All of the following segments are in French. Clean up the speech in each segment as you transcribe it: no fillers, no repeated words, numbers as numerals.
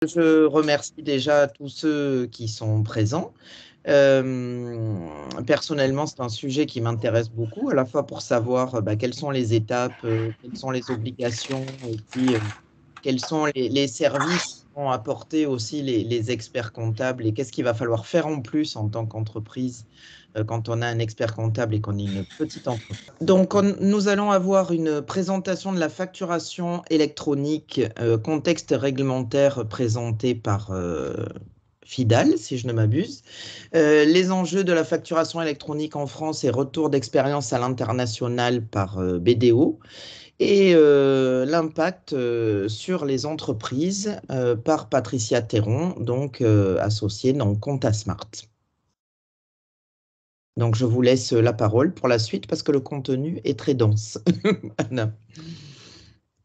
Je remercie déjà tous ceux qui sont présents. Personnellement, c'est un sujet qui m'intéresse beaucoup, à la fois pour savoir quelles sont les étapes, quelles sont les obligations, et puis quels sont les services qui vont apporter aussi les experts comptables et qu'est-ce qu'il va falloir faire en plus en tant qu'entreprise quand on a un expert comptable et qu'on est une petite entreprise. Donc, nous allons avoir une présentation de la facturation électronique, contexte réglementaire présenté par Fidal, si je ne m'abuse. Les enjeux de la facturation électronique en France et retour d'expérience à l'international par BDO et l'impact sur les entreprises par Patricia Théron, donc associée dans ComptaSmart. Donc, je vous laisse la parole pour la suite parce que le contenu est très dense. Anna.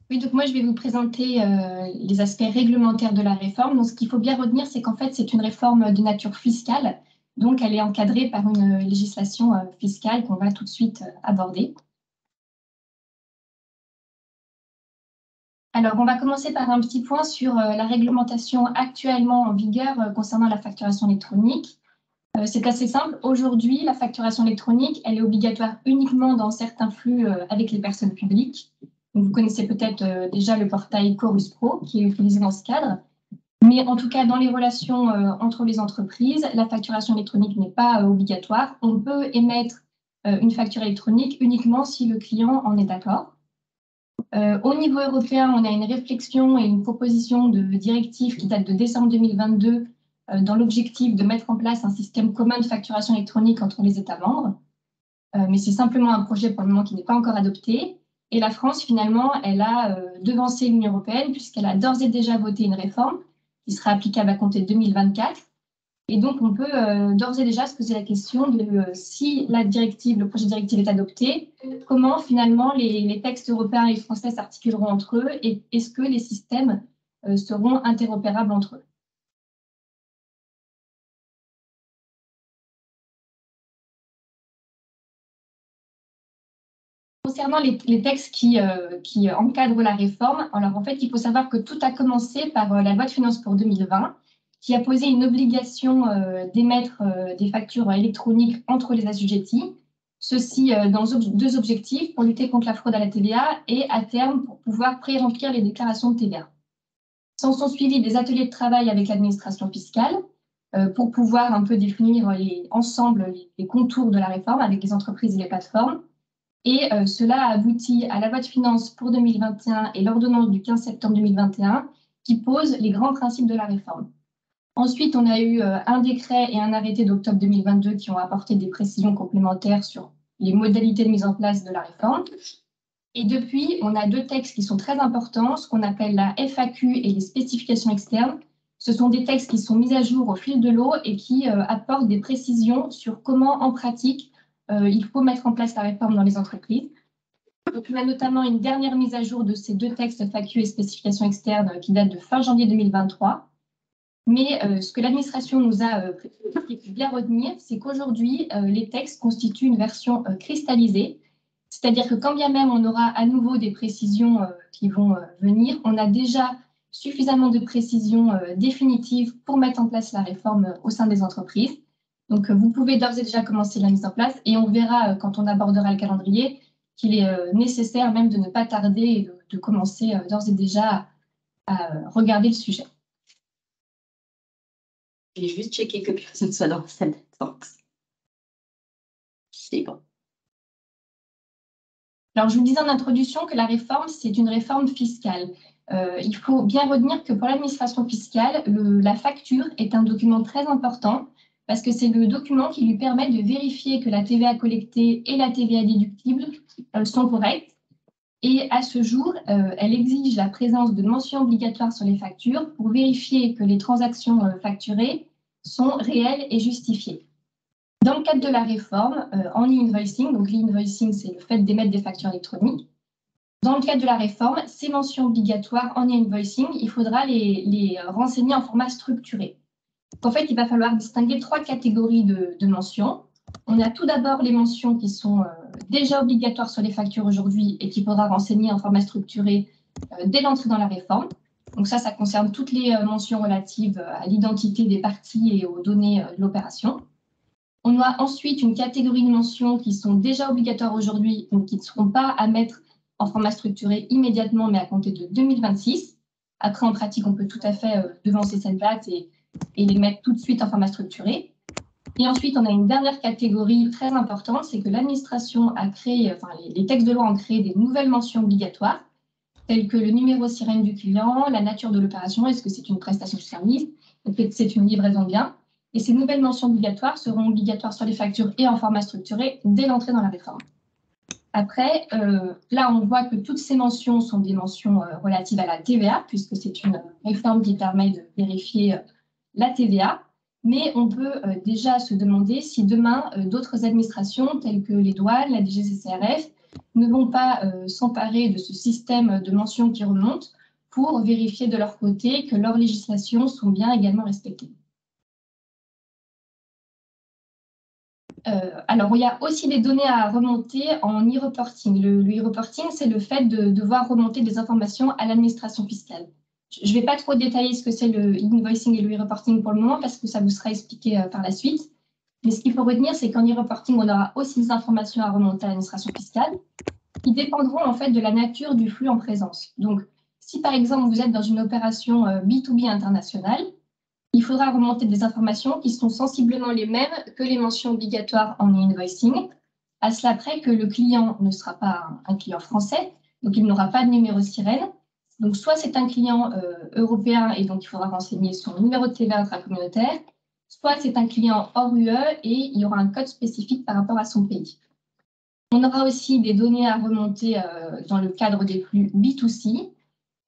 Oui, donc moi, je vais vous présenter les aspects réglementaires de la réforme. Donc, ce qu'il faut bien retenir, c'est qu'en fait, c'est une réforme de nature fiscale. Donc, elle est encadrée par une législation fiscale qu'on va tout de suite aborder. Alors, on va commencer par un petit point sur la réglementation actuellement en vigueur concernant la facturation électronique. C'est assez simple. Aujourd'hui, la facturation électronique, elle est obligatoire uniquement dans certains flux avec les personnes publiques. Donc, vous connaissez peut-être déjà le portail Chorus Pro qui est utilisé dans ce cadre. Mais en tout cas, dans les relations entre les entreprises, la facturation électronique n'est pas obligatoire. On peut émettre une facture électronique uniquement si le client en est d'accord. Au niveau européen, on a une réflexion et une proposition de directive qui date de décembre 2022 dans l'objectif de mettre en place un système commun de facturation électronique entre les États membres. Mais c'est simplement un projet pour le moment qui n'est pas encore adopté. Et la France, finalement, elle a devancé l'Union européenne puisqu'elle a d'ores et déjà voté une réforme qui sera applicable à compter de 2024. Et donc, on peut d'ores et déjà se poser la question de si la directive, le projet de directive est adopté, comment finalement les textes européens et français s'articuleront entre eux et est-ce que les systèmes seront interopérables entre eux. Concernant les textes qui encadrent la réforme, alors en fait, il faut savoir que tout a commencé par la loi de finances pour 2020, qui a posé une obligation d'émettre des factures électroniques entre les assujettis. Ceci dans deux objectifs, pour lutter contre la fraude à la TVA et à terme pour pouvoir pré-remplir les déclarations de TVA. S'en sont suivis des ateliers de travail avec l'administration fiscale pour pouvoir un peu définir ensemble les contours de la réforme avec les entreprises et les plateformes. Et cela a abouti à la loi de finances pour 2021 et l'ordonnance du 15 septembre 2021 qui posent les grands principes de la réforme. Ensuite, on a eu un décret et un arrêté d'octobre 2022 qui ont apporté des précisions complémentaires sur les modalités de mise en place de la réforme. Et depuis, on a deux textes qui sont très importants, ce qu'on appelle la FAQ et les spécifications externes. Ce sont des textes qui sont mis à jour au fil de l'eau et qui apportent des précisions sur comment, en pratique, il faut mettre en place la réforme dans les entreprises. Donc, on a notamment une dernière mise à jour de ces deux textes FAQ et spécifications externes qui datent de fin janvier 2023. Mais ce que l'administration nous a bien retenir, c'est qu'aujourd'hui, les textes constituent une version cristallisée. C'est-à-dire que quand bien même on aura à nouveau des précisions qui vont venir, on a déjà suffisamment de précisions définitives pour mettre en place la réforme au sein des entreprises. Donc, vous pouvez d'ores et déjà commencer la mise en place et on verra quand on abordera le calendrier qu'il est nécessaire même de ne pas tarder et de commencer d'ores et déjà à regarder le sujet. Je vais juste checker que personne soit dans la salle d'attente. C'est bon. Alors, je vous disais en introduction que la réforme, c'est une réforme fiscale. Il faut bien retenir que pour l'administration fiscale, la facture est un document très important parce que c'est le document qui lui permet de vérifier que la TVA collectée et la TVA déductible sont correctes. Et à ce jour, elle exige la présence de mentions obligatoires sur les factures pour vérifier que les transactions facturées sont réelles et justifiées. Dans le cadre de la réforme, en e-invoicing, donc l'e-invoicing, c'est le fait d'émettre des factures électroniques. Dans le cadre de la réforme, ces mentions obligatoires en e-invoicing, il faudra les renseigner en format structuré. En fait, il va falloir distinguer trois catégories de mentions. On a tout d'abord les mentions qui sont déjà obligatoires sur les factures aujourd'hui et qu'il faudra renseigner en format structuré dès l'entrée dans la réforme. Donc ça concerne toutes les mentions relatives à l'identité des parties et aux données de l'opération. On a ensuite une catégorie de mentions qui sont déjà obligatoires aujourd'hui, donc qui ne seront pas à mettre en format structuré immédiatement, mais à compter de 2026. Après, en pratique, on peut tout à fait devancer cette date et les mettre tout de suite en format structuré. Et ensuite, on a une dernière catégorie très importante, c'est que l'administration a créé, enfin les textes de loi ont créé des nouvelles mentions obligatoires, telles que le numéro sirène du client, la nature de l'opération, est-ce que c'est une prestation de service, est-ce que c'est une livraison de biens. Et ces nouvelles mentions obligatoires seront obligatoires sur les factures et en format structuré dès l'entrée dans la réforme. Après, là, on voit que toutes ces mentions sont des mentions relatives à la TVA, puisque c'est une réforme qui permet de vérifier la TVA. Mais on peut déjà se demander si demain, d'autres administrations, telles que les douanes, la DGCCRF, ne vont pas s'emparer de ce système de mentions qui remontent pour vérifier de leur côté que leurs législations sont bien également respectées. Alors, il y a aussi des données à remonter en e-reporting. Le e-reporting, c'est le fait de devoir remonter des informations à l'administration fiscale. Je ne vais pas trop détailler ce que c'est le e-invoicing et le e-reporting pour le moment parce que ça vous sera expliqué par la suite. Mais ce qu'il faut retenir, c'est qu'en e-reporting, on aura aussi des informations à remonter à l'administration fiscale qui dépendront en fait de la nature du flux en présence. Donc, si par exemple, vous êtes dans une opération B2B internationale, il faudra remonter des informations qui sont sensiblement les mêmes que les mentions obligatoires en e-invoicing, à cela près que le client ne sera pas un client français, donc il n'aura pas de numéro sirène. Donc, soit c'est un client européen et donc il faudra renseigner son numéro de TVA intracommunautaire, soit c'est un client hors UE et il y aura un code spécifique par rapport à son pays. On aura aussi des données à remonter dans le cadre des flux B2C.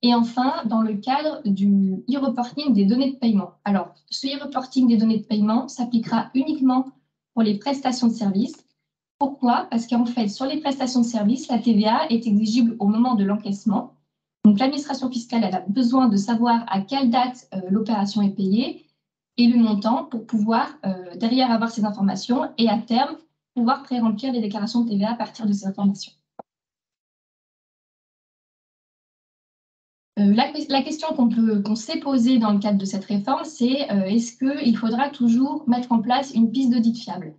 Et enfin, dans le cadre du e-reporting des données de paiement. Alors, ce e-reporting des données de paiement s'appliquera uniquement pour les prestations de services. Pourquoi? Parce qu'en fait, sur les prestations de services, la TVA est exigible au moment de l'encaissement. Donc, l'administration fiscale elle a besoin de savoir à quelle date l'opération est payée et le montant pour pouvoir derrière avoir ces informations et à terme, pouvoir pré-remplir les déclarations de TVA à partir de ces informations. La question qu'on s'est posée dans le cadre de cette réforme, c'est est-ce qu'il faudra toujours mettre en place une piste d'audit fiable?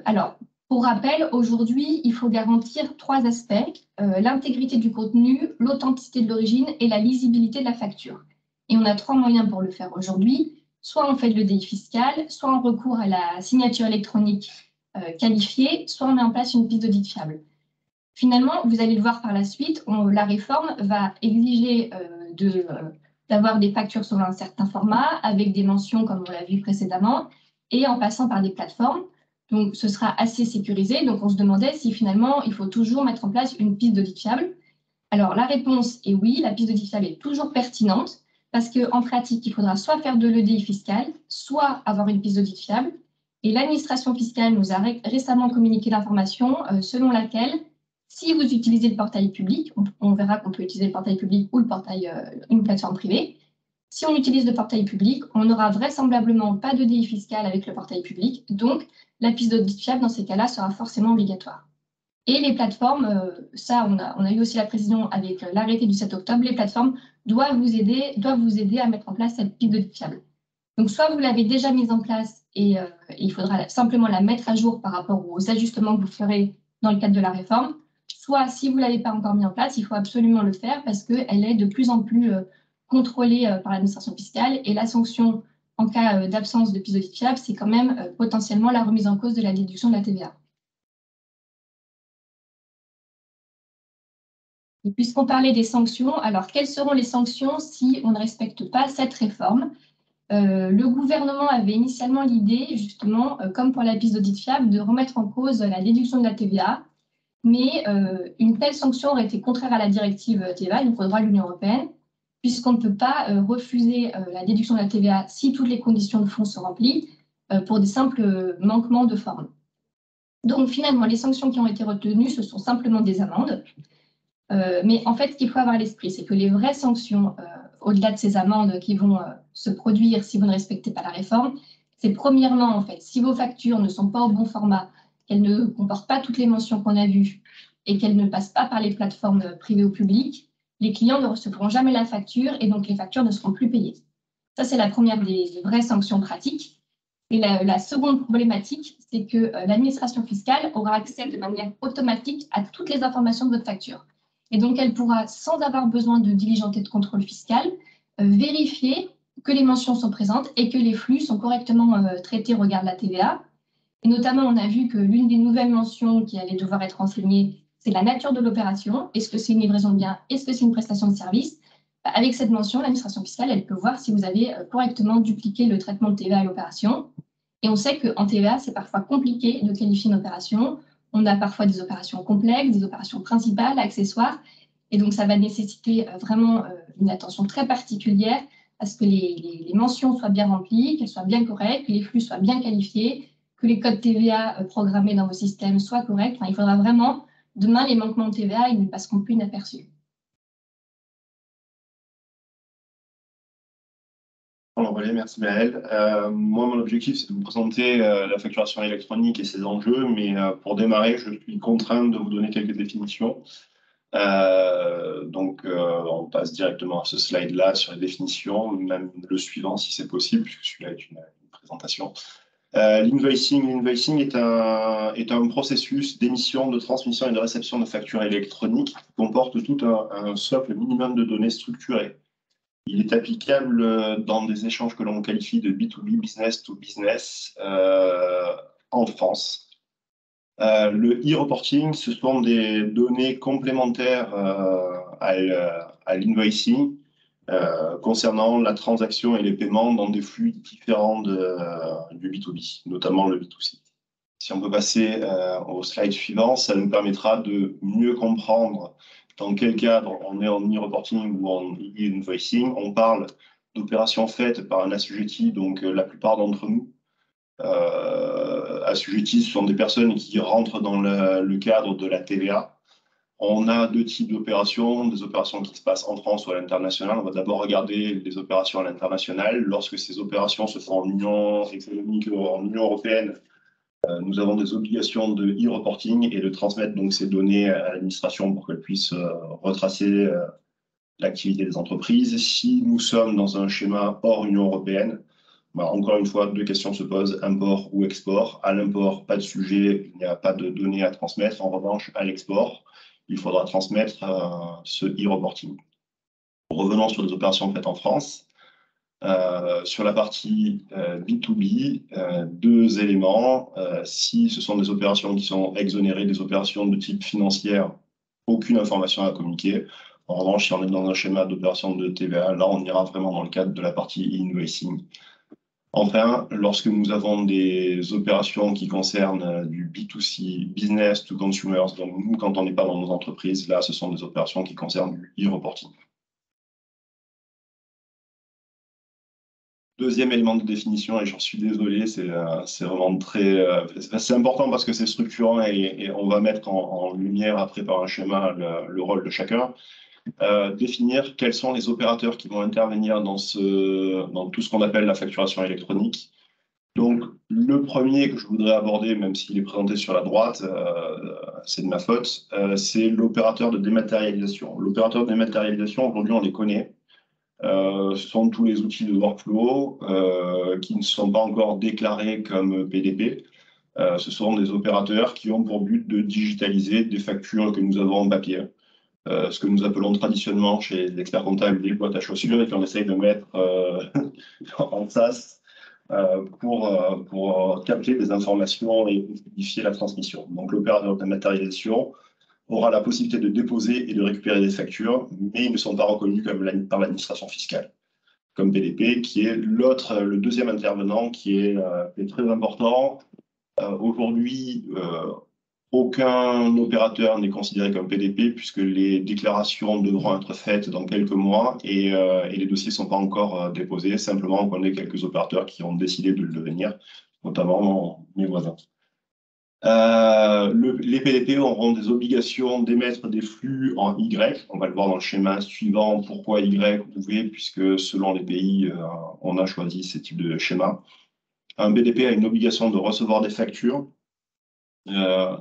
Alors, pour rappel, aujourd'hui, il faut garantir 3 aspects, l'intégrité du contenu, l'authenticité de l'origine et la lisibilité de la facture. Et on a 3 moyens pour le faire aujourd'hui. Soit on fait de l'EDI fiscal, soit on recourt à la signature électronique qualifiée, soit on met en place une piste d'audit fiable. Finalement, vous allez le voir par la suite, la réforme va exiger d'avoir des factures sur un certain format, avec des mentions comme on l'a vu précédemment, et en passant par des plateformes. Donc, ce sera assez sécurisé. Donc, on se demandait si finalement, il faut toujours mettre en place une piste d'audit fiable. Alors, la réponse est oui, la piste d'audit fiable est toujours pertinente, parce qu'en pratique, il faudra soit faire de l'EDI fiscal, soit avoir une piste d'audit fiable. Et l'administration fiscale nous a récemment communiqué l'information selon laquelle si vous utilisez le portail public, on verra qu'on peut utiliser le portail public ou le portail, une plateforme privée. Si on utilise le portail public, on n'aura vraisemblablement pas d'EDI fiscal avec le portail public. Donc, la piste d'audit fiable, dans ces cas-là, sera forcément obligatoire. Et les plateformes, ça, on a eu aussi la précision avec l'arrêté du 7 octobre, les plateformes doivent vous aider à mettre en place cette piste d'audit fiable. Donc, soit vous l'avez déjà mise en place et il faudra simplement la mettre à jour par rapport aux ajustements que vous ferez dans le cadre de la réforme, soit, si vous ne l'avez pas encore mis en place, il faut absolument le faire parce qu'elle est de plus en plus contrôlée par l'administration fiscale. Et la sanction en cas d'absence de piste d'audit fiable, c'est quand même potentiellement la remise en cause de la déduction de la TVA. Et puisqu'on parlait des sanctions, alors quelles seront les sanctions si on ne respecte pas cette réforme? Le gouvernement avait initialement l'idée, justement, comme pour la piste d'audit fiable, de remettre en cause la déduction de la TVA. Mais une telle sanction aurait été contraire à la directive TVA, donc au droit de l'Union européenne, puisqu'on ne peut pas refuser la déduction de la TVA si toutes les conditions de fond sont remplies pour des simples manquements de forme. Donc finalement, les sanctions qui ont été retenues, ce sont simplement des amendes. Mais en fait, ce qu'il faut avoir à l'esprit, c'est que les vraies sanctions, au-delà de ces amendes qui vont se produire si vous ne respectez pas la réforme, c'est premièrement, en fait, si vos factures ne sont pas au bon format, qu'elles ne comportent pas toutes les mentions qu'on a vues et qu'elles ne passent pas par les plateformes privées ou publiques, les clients ne recevront jamais la facture et donc les factures ne seront plus payées. Ça, c'est la première des vraies sanctions pratiques. Et la seconde problématique, c'est que l'administration fiscale aura accès de manière automatique à toutes les informations de votre facture. Et donc, elle pourra, sans avoir besoin de diligenter de contrôle fiscal, vérifier que les mentions sont présentes et que les flux sont correctement traités au regard de la TVA. Et notamment, on a vu que l'une des nouvelles mentions qui allait devoir être renseignée, c'est la nature de l'opération. Est-ce que c'est une livraison de biens? Est-ce que c'est une prestation de service? Avec cette mention, l'administration fiscale, elle peut voir si vous avez correctement dupliqué le traitement de TVA à l'opération. Et on sait qu'en TVA, c'est parfois compliqué de qualifier une opération. On a parfois des opérations complexes, des opérations principales, accessoires. Et donc, ça va nécessiter vraiment une attention très particulière à ce que les mentions soient bien remplies, qu'elles soient bien correctes, que les flux soient bien qualifiés, que les codes TVA programmés dans vos systèmes soient corrects. Enfin, il faudra vraiment, demain, les manquements de TVA, ils ne passeront plus inaperçus. Merci Maëlle. Moi, mon objectif, c'est de vous présenter la facturation électronique et ses enjeux, mais pour démarrer, je suis contraint de vous donner quelques définitions. On passe directement à ce slide-là sur les définitions, même le suivant si c'est possible, puisque celui-là est une présentation. L'invoicing est un processus d'émission, de transmission et de réception de factures électroniques qui comporte tout un socle minimum de données structurées. Il est applicable dans des échanges que l'on qualifie de B2B, business to business, en France. Le e-reporting, ce sont des données complémentaires à l'invoicing concernant la transaction et les paiements dans des flux différents du B2B, notamment le B2C. Si on peut passer au slide suivant, ça nous permettra de mieux comprendre dans quel cadre on est en e-reporting ou en e-invoicing. On parle d'opérations faites par un assujetti, donc la plupart d'entre nous. Assujettis, ce sont des personnes qui rentrent dans le cadre de la TVA. On a deux types d'opérations, des opérations qui se passent en France ou à l'international. On va d'abord regarder les opérations à l'international. Lorsque ces opérations se font en Union économique, en Union européenne, nous avons des obligations de e-reporting et de transmettre donc ces données à l'administration pour qu'elle puisse retracer l'activité des entreprises. Si nous sommes dans un schéma hors Union européenne, encore une fois, deux questions se posent, import ou export. À l'import, pas de sujet, il n'y a pas de données à transmettre. En revanche, à l'export, il faudra transmettre ce e-reporting. Revenons sur les opérations faites en France. Sur la partie B2B, deux éléments. Si ce sont des opérations qui sont exonérées, des opérations de type financière, aucune information à communiquer. En revanche, si on est dans un schéma d'opération de TVA, là, on ira vraiment dans le cadre de la partie invoicing. Enfin, lorsque nous avons des opérations qui concernent du B2C, business to consumers, donc nous, quand on n'est pas dans nos entreprises, là, ce sont des opérations qui concernent du e-reporting. Deuxième élément de définition, et j'en suis désolé, c'est vraiment c'est important parce que c'est structurant et on va mettre en lumière après par un schéma le rôle de chacun. Définir quels sont les opérateurs qui vont intervenir dans tout ce qu'on appelle la facturation électronique. Donc, le premier que je voudrais aborder, même s'il est présenté sur la droite, c'est de ma faute, c'est l'opérateur de dématérialisation. L'opérateur de dématérialisation, aujourd'hui, on les connaît. Ce sont tous les outils de workflow qui ne sont pas encore déclarés comme PDP. Ce sont des opérateurs qui ont pour but de digitaliser des factures que nous avons en papier. Ce que nous appelons traditionnellement chez les experts comptables des boîtes à chaussures et qu'on essaye de mettre en SaaS pour capter des informations et modifier la transmission. Donc l'opérateur de dématérialisation aura la possibilité de déposer et de récupérer des factures, mais ils ne sont pas reconnus par l'administration fiscale, comme PDP, qui est le deuxième intervenant qui est très important. Aujourd'hui, aucun opérateur n'est considéré comme PDP puisque les déclarations devront être faites dans quelques mois et les dossiers ne sont pas encore déposés. Simplement, on connaît quelques opérateurs qui ont décidé de le devenir, notamment mes voisins. Les PDP auront des obligations d'émettre des flux en Y. On va le voir dans le schéma suivant. Pourquoi Y ou V, puisque selon les pays, on a choisi ces types de schémas. Un BDP a une obligation de recevoir des factures,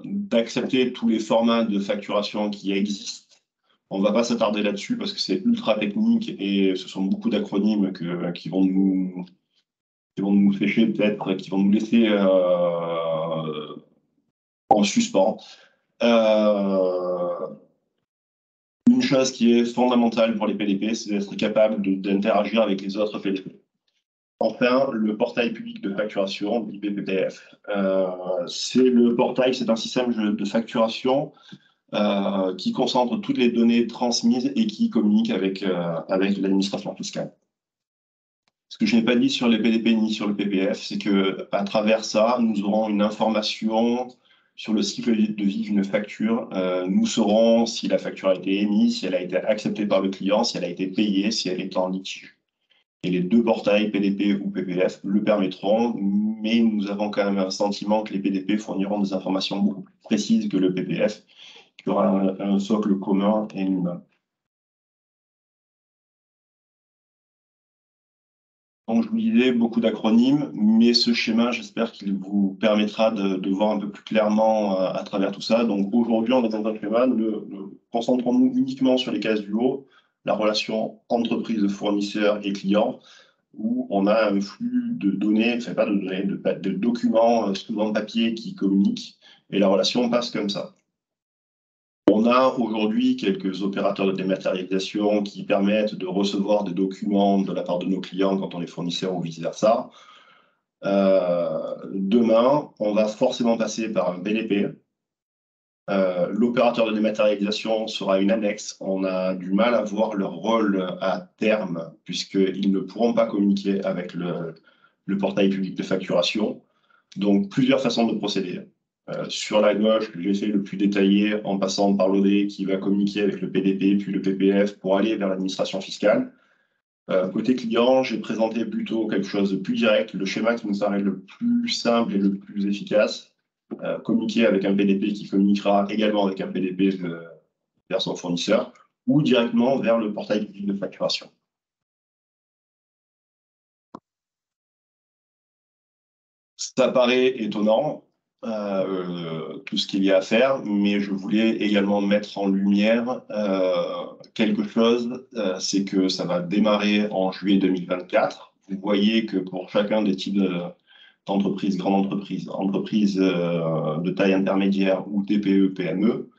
d'accepter tous les formats de facturation qui existent. On ne va pas s'attarder là-dessus parce que c'est ultra technique et ce sont beaucoup d'acronymes qui vont nous sécher peut-être, qui vont nous laisser en suspens. Une chose qui est fondamentale pour les PDP, c'est d'être capable d'interagir avec les autres PDP. Enfin, le portail public de facturation, l'IPPF. C'est un système de facturation qui concentre toutes les données transmises et qui communique avec l'administration fiscale. Ce que je n'ai pas dit sur les PDP ni sur le PPF, c'est qu'à travers ça, nous aurons une information sur le cycle de vie d'une facture. Nous saurons si la facture a été émise, si elle a été acceptée par le client, si elle a été payée, si elle est en litige. Et les deux portails, PDP ou PPF, le permettront, mais nous avons quand même un sentiment que les PDP fourniront des informations beaucoup plus précises que le PPF, qui aura un socle commun et humain. Donc, je vous disais, beaucoup d'acronymes, mais ce schéma, j'espère qu'il vous permettra de voir un peu plus clairement à travers tout ça. Donc, aujourd'hui, on est dans un schéma, concentrons-nous uniquement sur les cases du haut, la relation entreprise, fournisseur et client, où on a un flux de données, enfin pas de données, de documents, souvent papier, qui communiquent, et la relation passe comme ça. On a aujourd'hui quelques opérateurs de dématérialisation qui permettent de recevoir des documents de la part de nos clients quand on est fournisseur ou vice-versa. Demain, on va forcément passer par un BDP. L'opérateur de dématérialisation sera une annexe. On a du mal à voir leur rôle à terme, puisqu'ils ne pourront pas communiquer avec le portail public de facturation. Donc, plusieurs façons de procéder. Sur la gauche, j'ai fait le plus détaillé en passant par l'OD qui va communiquer avec le PDP puis le PPF pour aller vers l'administration fiscale. Côté client, j'ai présenté plutôt quelque chose de plus direct, le schéma qui nous paraît le plus simple et le plus efficace. Communiquer avec un PDP qui communiquera également avec un PDP vers son fournisseur ou directement vers le portail public de facturation. Ça paraît étonnant, tout ce qu'il y a à faire, mais je voulais également mettre en lumière quelque chose, c'est que ça va démarrer en juillet 2024. Vous voyez que pour chacun des types d'entreprises, grandes entreprises, entreprises de taille intermédiaire ou TPE, PME,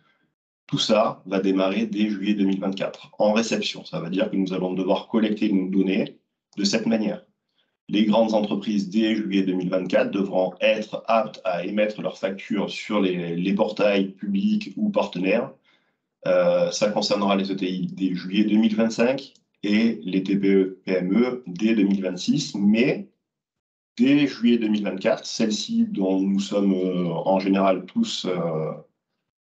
tout ça va démarrer dès juillet 2024 en réception. Ça veut dire que nous allons devoir collecter nos données de cette manière. Les grandes entreprises, dès juillet 2024, devront être aptes à émettre leurs factures sur les portails publics ou partenaires. Ça concernera les ETI dès juillet 2025 et les TPE-PME dès 2026. Mais dès juillet 2024, celles-ci dont nous sommes en général tous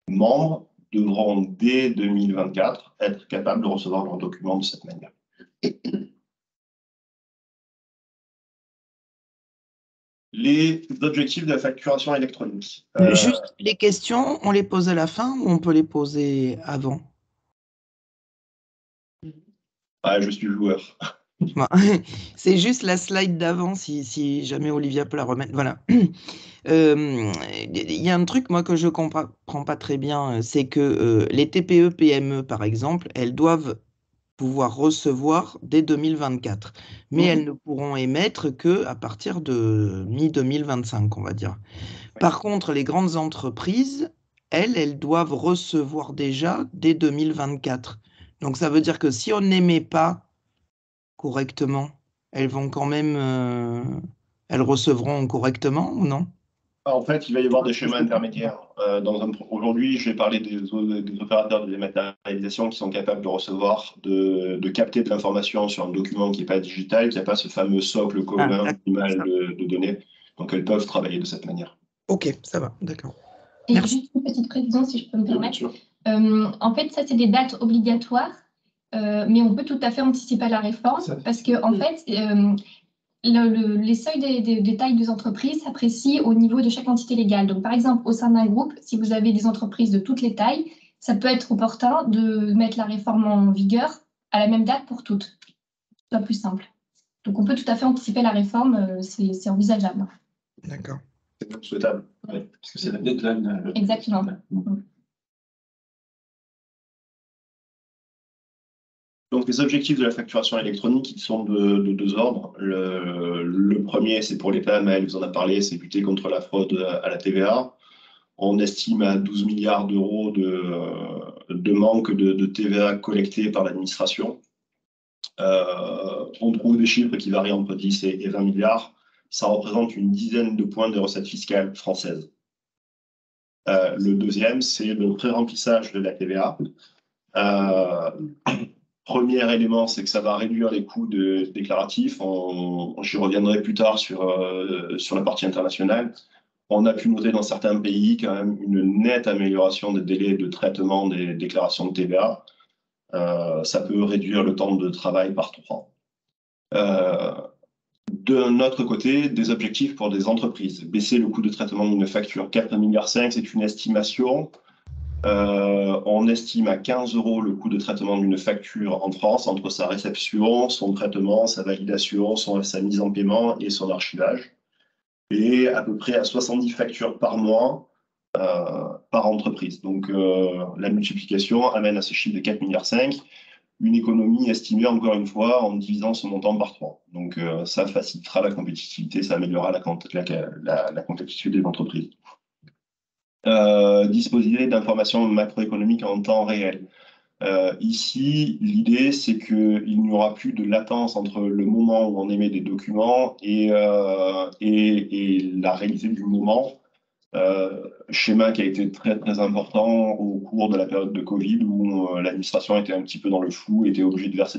membres, devront dès 2024 être capables de recevoir leurs documents de cette manière. Les objectifs de la facturation électronique. Juste les questions, on les pose à la fin ou on peut les poser avant? Ah, je suis joueur. C'est juste la slide d'avant, si jamais Olivia peut la remettre. Voilà. Il y a un truc, moi, que je ne comprends pas très bien, c'est que les TPE, PME, par exemple, elles doivent pouvoir recevoir dès 2024, mais elles ne pourront émettre qu'à partir de mi-2025, on va dire. Par contre, les grandes entreprises, elles doivent recevoir déjà dès 2024. Donc, ça veut dire que si on n'émet pas correctement, elles vont quand même, elles recevront correctement ou non? En fait, il va y avoir des schémas intermédiaires. Aujourd'hui, j'ai parlé des opérateurs de dématérialisation qui sont capables de recevoir, de capter de l'information sur un document qui n'est pas digital, qui n'a pas ce fameux socle commun minimal de données. Donc, elles peuvent travailler de cette manière. Ok, ça va, d'accord. Et juste une petite précision, si je peux me permettre. En fait, ça, c'est des dates obligatoires, mais on peut tout à fait anticiper la réforme parce que, en fait, les seuils des tailles des entreprises s'apprécient au niveau de chaque entité légale. Donc, par exemple, au sein d'un groupe, si vous avez des entreprises de toutes les tailles, ça peut être opportun de mettre la réforme en vigueur à la même date pour toutes. C'est plus simple. Donc, on peut tout à fait anticiper la réforme, c'est envisageable. D'accord. C'est souhaitable, oui, parce que c'est la deadline. Exactement. Donc, les objectifs de la facturation électronique, ils sont de deux ordres. Le premier, c'est pour l'État, Maëlle vous en a parlé, c'est lutter contre la fraude à la TVA. On estime à 12 milliards d'euros de manque de TVA collecté par l'administration. On trouve des chiffres qui varient entre 10 et 20 milliards. Ça représente une dizaine de points de recettes fiscales françaises. Le deuxième, c'est le pré-remplissage de la TVA. Premier élément, c'est que ça va réduire les coûts déclaratifs. J'y reviendrai plus tard sur la partie internationale. On a pu noter dans certains pays quand même une nette amélioration des délais de traitement des déclarations de TVA. Ça peut réduire le temps de travail par 3. D'un autre côté, des objectifs pour des entreprises. Baisser le coût de traitement d'une facture. 4,5 milliards, c'est une estimation. On estime à 15 € le coût de traitement d'une facture en France, entre sa réception, son traitement, sa validation, sa mise en paiement et son archivage. Et à peu près à 70 factures par mois par entreprise. Donc la multiplication amène à ce chiffre de 4,5 milliards, une économie estimée encore une fois en divisant son montant par 3. Donc ça facilitera la compétitivité, ça améliorera la compétitivité des entreprises. Disposer d'informations macroéconomiques en temps réel. Ici, l'idée, c'est qu'il n'y aura plus de latence entre le moment où on émet des documents et la réalité du moment. Schéma qui a été très, très important au cours de la période de Covid où l'administration était un petit peu dans le flou, était obligée de verser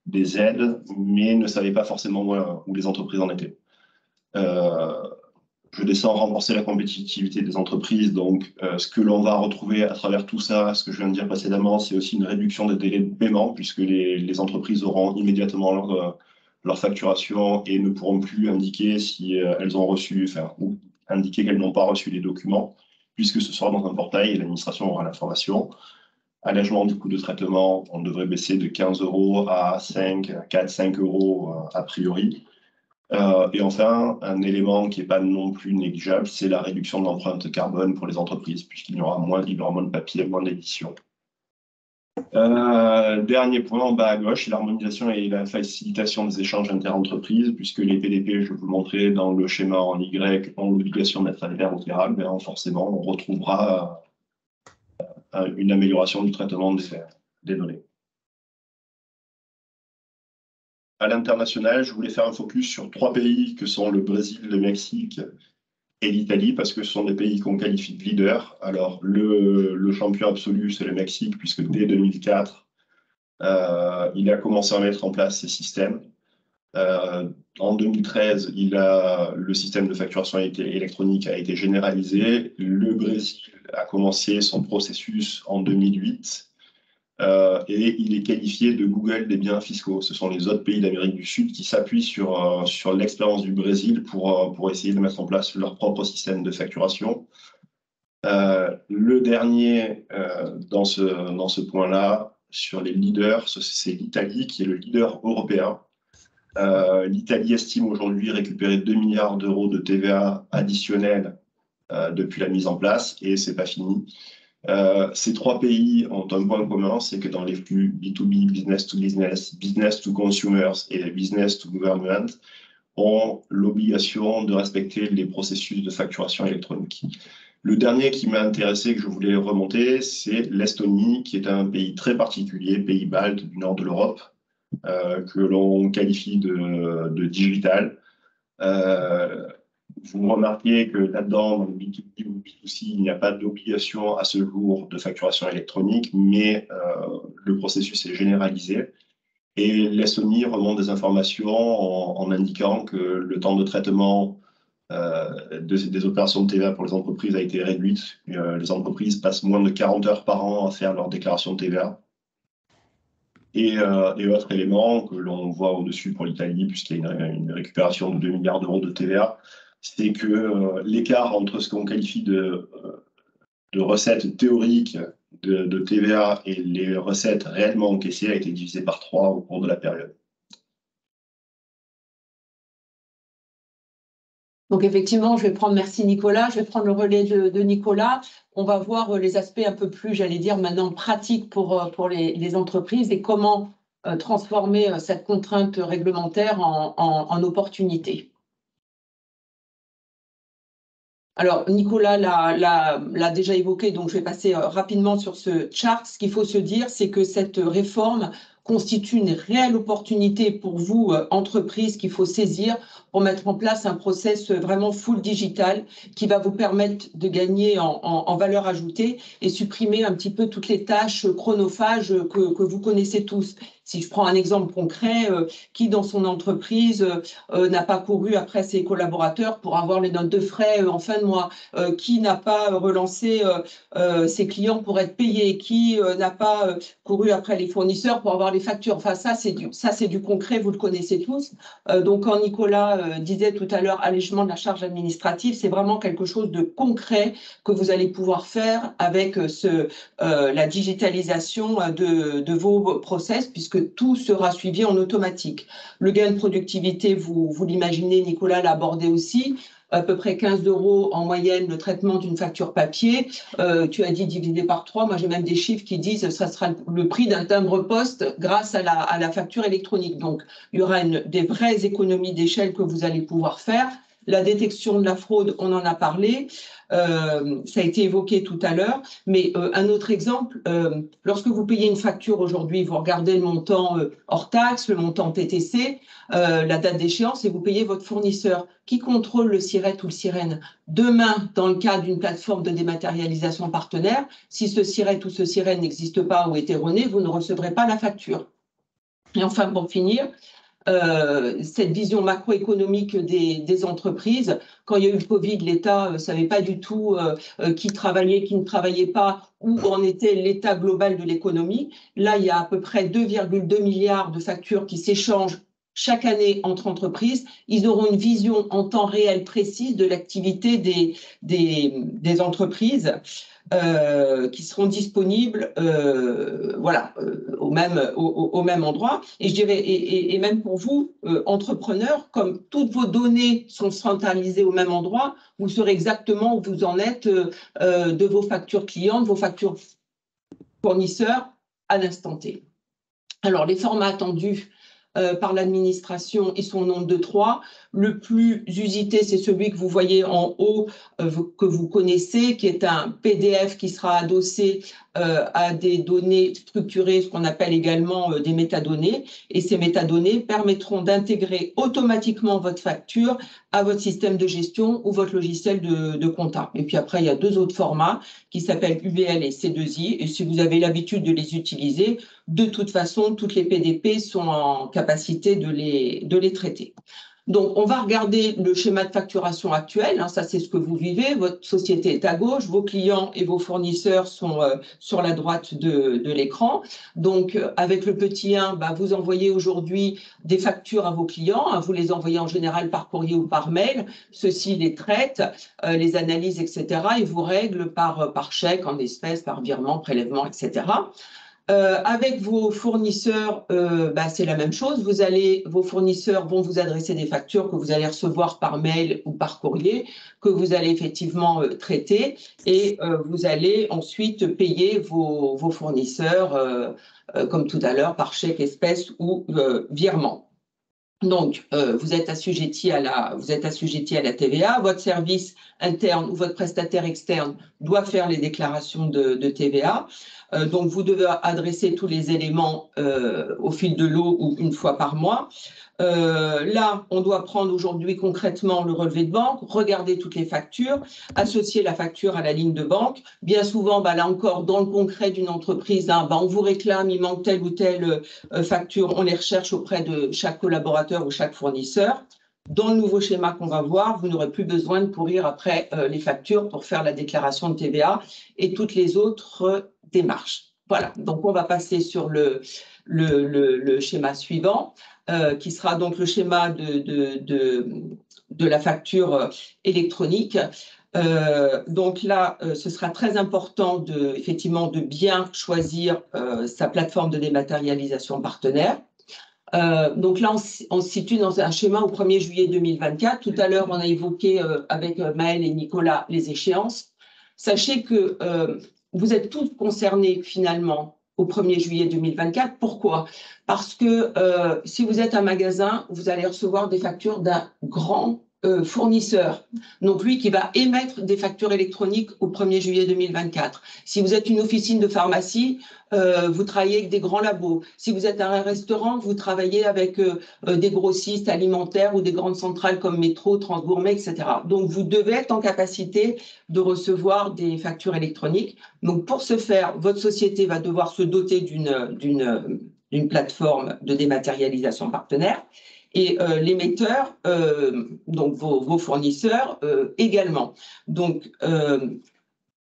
des aides, mais ne savait pas forcément où les entreprises en étaient. Je descends renforcer la compétitivité des entreprises. Donc, ce que l'on va retrouver à travers tout ça, ce que je viens de dire précédemment, c'est aussi une réduction des délais de paiement, puisque les entreprises auront immédiatement leur facturation et ne pourront plus indiquer si elles ont reçu, ou indiquer qu'elles n'ont pas reçu les documents, puisque ce sera dans un portail et l'administration aura l'information. Allègement du coût de traitement, on devrait baisser de 15 € à 4-5 € a priori. Et enfin, un élément qui n'est pas non plus négligeable, c'est la réduction de l'empreinte carbone pour les entreprises, puisqu'il y aura moins de papier, moins d'édition. Dernier point en bas à gauche, l'harmonisation et la facilitation des échanges inter-entreprises, puisque les PDP, je vais vous le montrer dans le schéma en Y, ont l'obligation d'être à l'ère opérable, forcément, on retrouvera une amélioration du traitement des données. À l'international, je voulais faire un focus sur 3 pays que sont le Brésil, le Mexique et l'Italie, parce que ce sont des pays qu'on qualifie de leaders. Alors, le champion absolu, c'est le Mexique, puisque dès 2004, il a commencé à mettre en place ces systèmes. En 2013, le système de facturation électronique a été généralisé. Le Brésil a commencé son processus en 2008. Et il est qualifié de Google des biens fiscaux. Ce sont les autres pays d'Amérique du Sud qui s'appuient sur l'expérience du Brésil pour essayer de mettre en place leur propre système de facturation. Le dernier dans ce point-là, sur les leaders, c'est l'Italie qui est le leader européen. L'Italie estime aujourd'hui récupérer 2 milliards d'euros de TVA additionnelle depuis la mise en place, et ce n'est pas fini. Ces 3 pays ont un point commun, c'est que dans les flux B2B, business to business, business to consumers et business to government, ont l'obligation de respecter les processus de facturation électronique. Le dernier qui m'a intéressé, que je voulais remonter, c'est l'Estonie, qui est un pays très particulier, pays balte du nord de l'Europe, que l'on qualifie de digital. Vous remarquez que là-dedans, dans le B2B ou B2C, il n'y a pas d'obligation à ce jour de facturation électronique, mais le processus est généralisé. Et l'Estonie remonte des informations en indiquant que le temps de traitement des opérations de TVA pour les entreprises a été réduite. Les entreprises passent moins de 40 heures par an à faire leur déclaration de TVA. Et autre élément que l'on voit au-dessus pour l'Italie, puisqu'il y a une récupération de 2 milliards d'euros de TVA, c'est que l'écart entre ce qu'on qualifie de recettes théoriques de TVA et les recettes réellement encaissées a été divisé par 3 au cours de la période. Donc effectivement, merci Nicolas, je vais prendre le relais de Nicolas. On va voir les aspects un peu plus, j'allais dire maintenant, pratiques pour les entreprises et comment transformer cette contrainte réglementaire en opportunité. Alors, Nicolas l'a déjà évoqué, donc je vais passer rapidement sur ce chart. Ce qu'il faut se dire, c'est que cette réforme constitue une réelle opportunité pour vous, entreprises, qu'il faut saisir pour mettre en place un process vraiment full digital qui va vous permettre de gagner en valeur ajoutée et supprimer un petit peu toutes les tâches chronophages que vous connaissez tous. Si je prends un exemple concret, qui dans son entreprise n'a pas couru après ses collaborateurs pour avoir les notes de frais en fin de mois, qui n'a pas relancé ses clients pour être payé, qui n'a pas couru après les fournisseurs pour avoir les factures. Enfin, ça, c'est du concret, vous le connaissez tous. Donc, quand Nicolas disait tout à l'heure allègement de la charge administrative, c'est vraiment quelque chose de concret que vous allez pouvoir faire avec la digitalisation de vos process, puisque tout sera suivi en automatique. Le gain de productivité, vous l'imaginez, Nicolas l'a abordé aussi. À peu près 15 € en moyenne le traitement d'une facture papier. Tu as dit divisé par 3. Moi, j'ai même des chiffres qui disent que ça sera le prix d'un timbre-poste grâce à la facture électronique. Donc, il y aura des vraies économies d'échelle que vous allez pouvoir faire. La détection de la fraude, on en a parlé. Ça a été évoqué tout à l'heure. Mais un autre exemple, lorsque vous payez une facture aujourd'hui, vous regardez le montant hors taxe, le montant TTC, la date d'échéance et vous payez votre fournisseur. Qui contrôle le SIRET ou le SIREN? Demain, dans le cas d'une plateforme de dématérialisation partenaire, si ce SIRET ou ce SIREN n'existe pas ou est erroné, vous ne recevrez pas la facture. Et enfin, pour finir, cette vision macroéconomique des entreprises. Quand il y a eu le Covid, l'État ne savait pas du tout qui travaillait, qui ne travaillait pas, où en était l'état global de l'économie. Là, il y a à peu près 2,2 milliards de factures qui s'échangent chaque année entre entreprises. Ils auront une vision en temps réel précise de l'activité des entreprises. Qui seront disponibles au même endroit. Et je dirais, et même pour vous, entrepreneurs, comme toutes vos données sont centralisées au même endroit, vous saurez exactement où vous en êtes de vos factures clients, de vos factures fournisseurs à l'instant T. Alors, les formats attendus par l'administration, ils sont au nombre de 3. Le plus usité, c'est celui que vous voyez en haut, que vous connaissez, qui est un PDF qui sera adossé à des données structurées, ce qu'on appelle également des métadonnées. Et ces métadonnées permettront d'intégrer automatiquement votre facture à votre système de gestion ou votre logiciel de compta. Et puis après, il y a 2 autres formats qui s'appellent UBL et C2I. Et si vous avez l'habitude de les utiliser, de toute façon, toutes les PDP sont en capacité de les traiter. Donc, on va regarder le schéma de facturation actuel. Ça, c'est ce que vous vivez. Votre société est à gauche. Vos clients et vos fournisseurs sont sur la droite de l'écran. Donc, avec le petit 1, vous envoyez aujourd'hui des factures à vos clients. Vous les envoyez en général par courrier ou par mail. Ceux-ci les traitent, les analysent, etc. et vous règlent par chèque, en espèces, par virement, prélèvement, etc. Avec vos fournisseurs, c'est la même chose. Vos fournisseurs vont vous adresser des factures que vous allez recevoir par mail ou par courrier, que vous allez effectivement traiter et vous allez ensuite payer vos fournisseurs, comme tout à l'heure, par chèque, espèce ou virement. Donc, vous êtes assujetti à la TVA. Votre service interne ou votre prestataire externe doit faire les déclarations de TVA. Donc, vous devez adresser tous les éléments au fil de l'eau ou une fois par mois. Là, on doit prendre aujourd'hui concrètement le relevé de banque, regarder toutes les factures, associer la facture à la ligne de banque. Bien souvent, là encore, dans le concret d'une entreprise, on vous réclame, il manque telle ou telle facture, on les recherche auprès de chaque collaborateur ou chaque fournisseur. Dans le nouveau schéma qu'on va voir, vous n'aurez plus besoin de courir après les factures pour faire la déclaration de TVA et toutes les autres démarches. Voilà, donc on va passer sur le schéma suivant. Qui sera donc le schéma de la facture électronique. Donc là, ce sera très important effectivement de bien choisir sa plateforme de dématérialisation partenaire. Donc là, on se situe dans un schéma au 1er juillet 2024. Tout à l'heure, on a évoqué avec Maëlle et Nicolas les échéances. Sachez que vous êtes tous concernés finalement au 1er juillet 2024. Pourquoi? Parce que si vous êtes un magasin, vous allez recevoir des factures d'un grand fournisseur. Donc, lui qui va émettre des factures électroniques au 1er juillet 2024. Si vous êtes une officine de pharmacie, vous travaillez avec des grands labos. Si vous êtes un restaurant, vous travaillez avec des grossistes alimentaires ou des grandes centrales comme Métro, Transgourmet, etc. Donc, vous devez être en capacité de recevoir des factures électroniques. Donc, pour ce faire, votre société va devoir se doter d'une plateforme de dématérialisation partenaire. Et l'émetteur, donc vos fournisseurs également. Donc,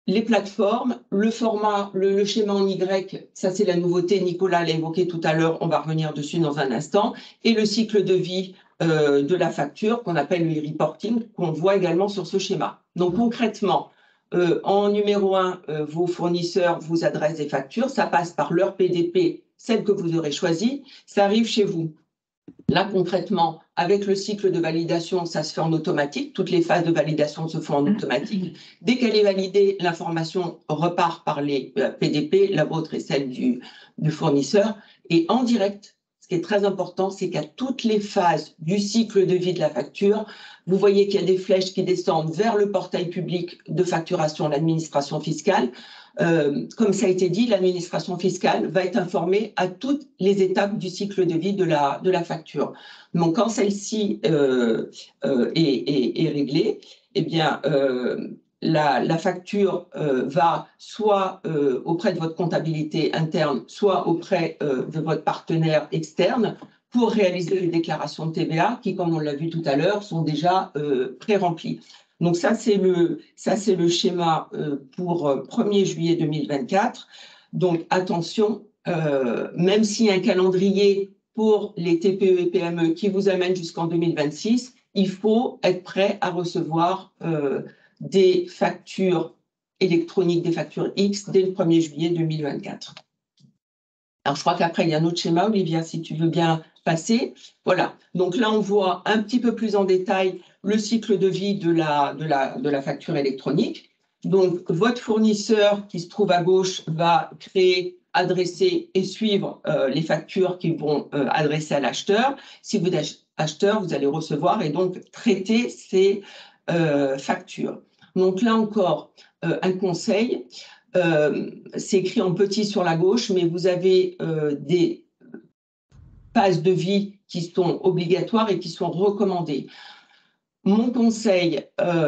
les plateformes, le format, le schéma en Y, ça c'est la nouveauté, Nicolas l'a évoqué tout à l'heure, on va revenir dessus dans un instant, et le cycle de vie de la facture qu'on appelle le e-reporting, qu'on voit également sur ce schéma. Donc concrètement, en numéro 1, vos fournisseurs vous adressent des factures, ça passe par leur PDP, celle que vous aurez choisie, ça arrive chez vous. Là, concrètement, avec le cycle de validation, ça se fait en automatique. Toutes les phases de validation se font en automatique. Dès qu'elle est validée, l'information repart par les PDP, la vôtre et celle du fournisseur. Et en direct, ce qui est très important, c'est qu'à toutes les phases du cycle de vie de la facture, vous voyez qu'il y a des flèches qui descendent vers le portail public de facturation, l'administration fiscale. Comme ça a été dit, l'administration fiscale va être informée à toutes les étapes du cycle de vie de la facture. Donc, quand celle-ci est réglée, eh bien, la facture va soit auprès de votre comptabilité interne, soit auprès de votre partenaire externe pour réaliser les déclarations de TVA qui, comme on l'a vu tout à l'heure, sont déjà pré-remplies. Donc ça, c'est le schéma pour 1er juillet 2024. Donc attention, même s'il y a un calendrier pour les TPE et PME qui vous amène jusqu'en 2026, il faut être prêt à recevoir des factures électroniques, des factures X dès le 1er juillet 2024. Alors, je crois qu'après, il y a un autre schéma, Olivia, si tu veux bien passer. Voilà. Donc là, on voit un petit peu plus en détail le cycle de vie de la facture électronique. Donc, votre fournisseur qui se trouve à gauche va créer, adresser et suivre les factures qui vont adresser à l'acheteur. Si vous êtes acheteur, vous allez recevoir et donc traiter ces factures. Donc là encore, un conseil. C'est écrit en petit sur la gauche, mais vous avez des phases de vie qui sont obligatoires et qui sont recommandées. Mon conseil,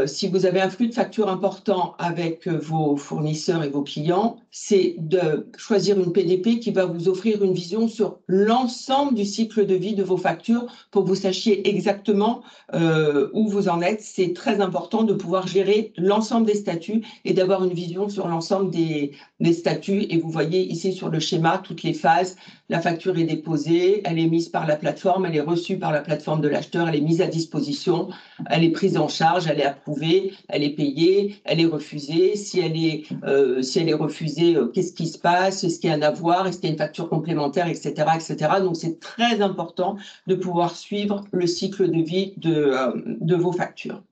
si vous avez un flux de factures important avec vos fournisseurs et vos clients, c'est de choisir une PDP qui va vous offrir une vision sur l'ensemble du cycle de vie de vos factures pour que vous sachiez exactement où vous en êtes. C'est très important de pouvoir gérer l'ensemble des statuts et d'avoir une vision sur l'ensemble des statuts. Et vous voyez ici sur le schéma toutes les phases. La facture est déposée, elle est mise par la plateforme, elle est reçue par la plateforme de l'acheteur, elle est mise à disposition. Elle est prise en charge, elle est approuvée, elle est payée, elle est refusée. Si elle est refusée, qu'est-ce qui se passe? Est-ce qu'il y a un avoir? Est-ce qu'il y a une facture complémentaire, etc., etc. Donc, c'est très important de pouvoir suivre le cycle de vie de vos factures.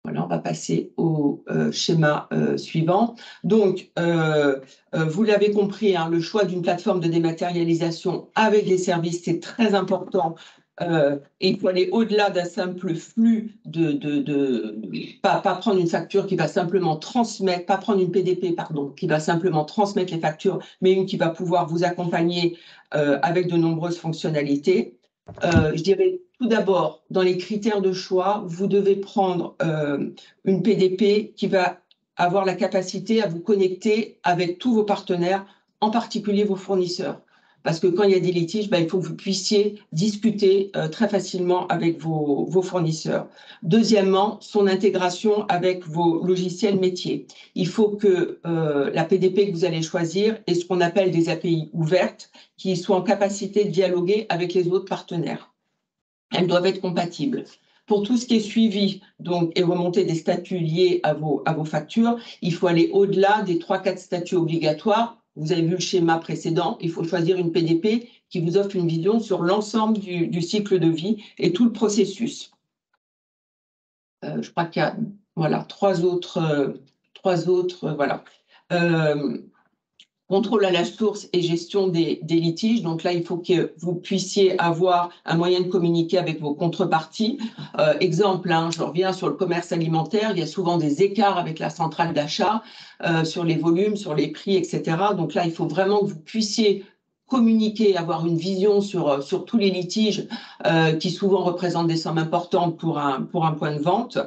Voilà, on va passer au schéma suivant. Donc, vous l'avez compris, hein, le choix d'une plateforme de dématérialisation avec des services, c'est très important. Et il faut aller au-delà d'un simple flux pas prendre une facture qui va simplement transmettre, pas prendre une PDP, pardon, qui va simplement transmettre les factures, mais une qui va pouvoir vous accompagner avec de nombreuses fonctionnalités. Je dirais tout d'abord, dans les critères de choix, vous devez prendre une PDP qui va avoir la capacité à vous connecter avec tous vos partenaires, en particulier vos fournisseurs. Parce que quand il y a des litiges, il faut que vous puissiez discuter très facilement avec vos fournisseurs. Deuxièmement, son intégration avec vos logiciels métiers. Il faut que la PDP que vous allez choisir ait ce qu'on appelle des API ouvertes qui soient en capacité de dialoguer avec les autres partenaires. Elles doivent être compatibles. Pour tout ce qui est suivi donc, et remontée des statuts liés à vos factures, il faut aller au-delà des 3-4 statuts obligatoires. Vous avez vu le schéma précédent, il faut choisir une PDP qui vous offre une vision sur l'ensemble du cycle de vie et tout le processus. Je crois qu'il y a trois autres. Voilà. contrôle à la source et gestion des litiges. Donc là, il faut que vous puissiez avoir un moyen de communiquer avec vos contreparties. Exemple, hein, je reviens sur le commerce alimentaire, il y a souvent des écarts avec la centrale d'achat sur les volumes, sur les prix, etc. Donc là, il faut vraiment que vous puissiez communiquer, avoir une vision sur tous les litiges qui souvent représentent des sommes importantes pour un point de vente.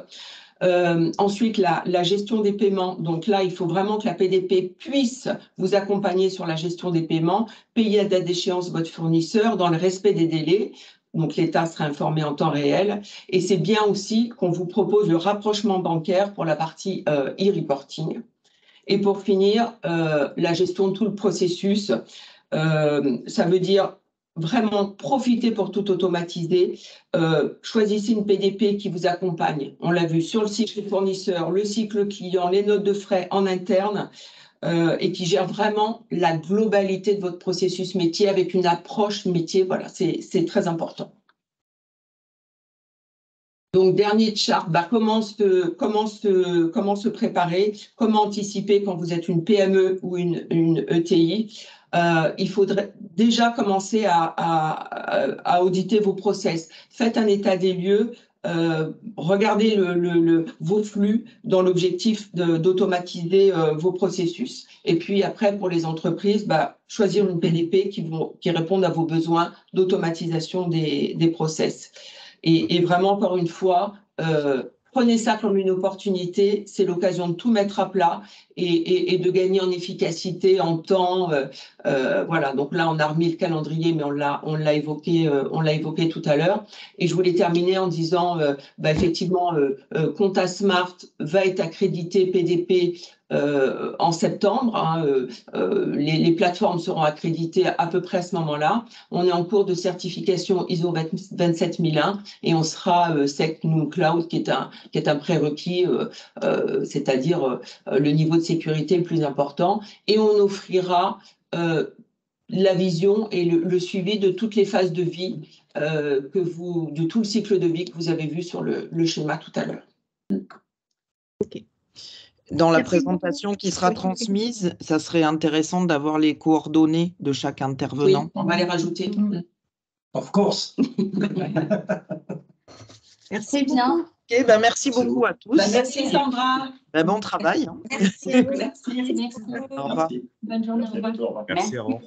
Ensuite, la gestion des paiements. Donc là, il faut vraiment que la PDP puisse vous accompagner sur la gestion des paiements, payer à date d'échéance votre fournisseur dans le respect des délais. Donc, l'État sera informé en temps réel. Et c'est bien aussi qu'on vous propose le rapprochement bancaire pour la partie e-reporting. Et pour finir, la gestion de tout le processus. Ça veut dire vraiment profiter pour tout automatiser. Choisissez une PDP qui vous accompagne. On l'a vu sur le cycle fournisseur, le cycle client, les notes de frais en interne et qui gère vraiment la globalité de votre processus métier avec une approche métier. Voilà, c'est très important. Donc, dernier chart, comment se préparer, comment anticiper quand vous êtes une PME ou une ETI. Il faudrait déjà commencer à auditer vos process. Faites un état des lieux, regardez vos flux dans l'objectif d'automatiser vos processus. Et puis après, pour les entreprises, choisir une PDP qui réponde à vos besoins d'automatisation des process. Et vraiment, encore une fois, prenez ça comme une opportunité, c'est l'occasion de tout mettre à plat et de gagner en efficacité, en temps. Voilà, donc là, on a remis le calendrier, mais on l'a évoqué tout à l'heure. Et je voulais terminer en disant, effectivement, Compta Smart va être accrédité PDP en septembre. Hein, les plateformes seront accréditées à peu près à ce moment-là. On est en cours de certification ISO 27001 et on sera SecNum Cloud, qui est un prérequis, c'est-à-dire le niveau de sécurité le plus important. Et on offrira la vision et le suivi de toutes les phases de vie, de tout le cycle de vie que vous avez vu sur le schéma tout à l'heure. Ok. Dans la présentation qui sera transmise, ça serait intéressant d'avoir les coordonnées de chaque intervenant. Oui, on va les rajouter. Of course. Merci bien. Ok, merci beaucoup à tous. Merci Sandra. Bon travail. Merci. Merci. Merci. Au revoir. Bonne journée. Au revoir. Merci, au revoir.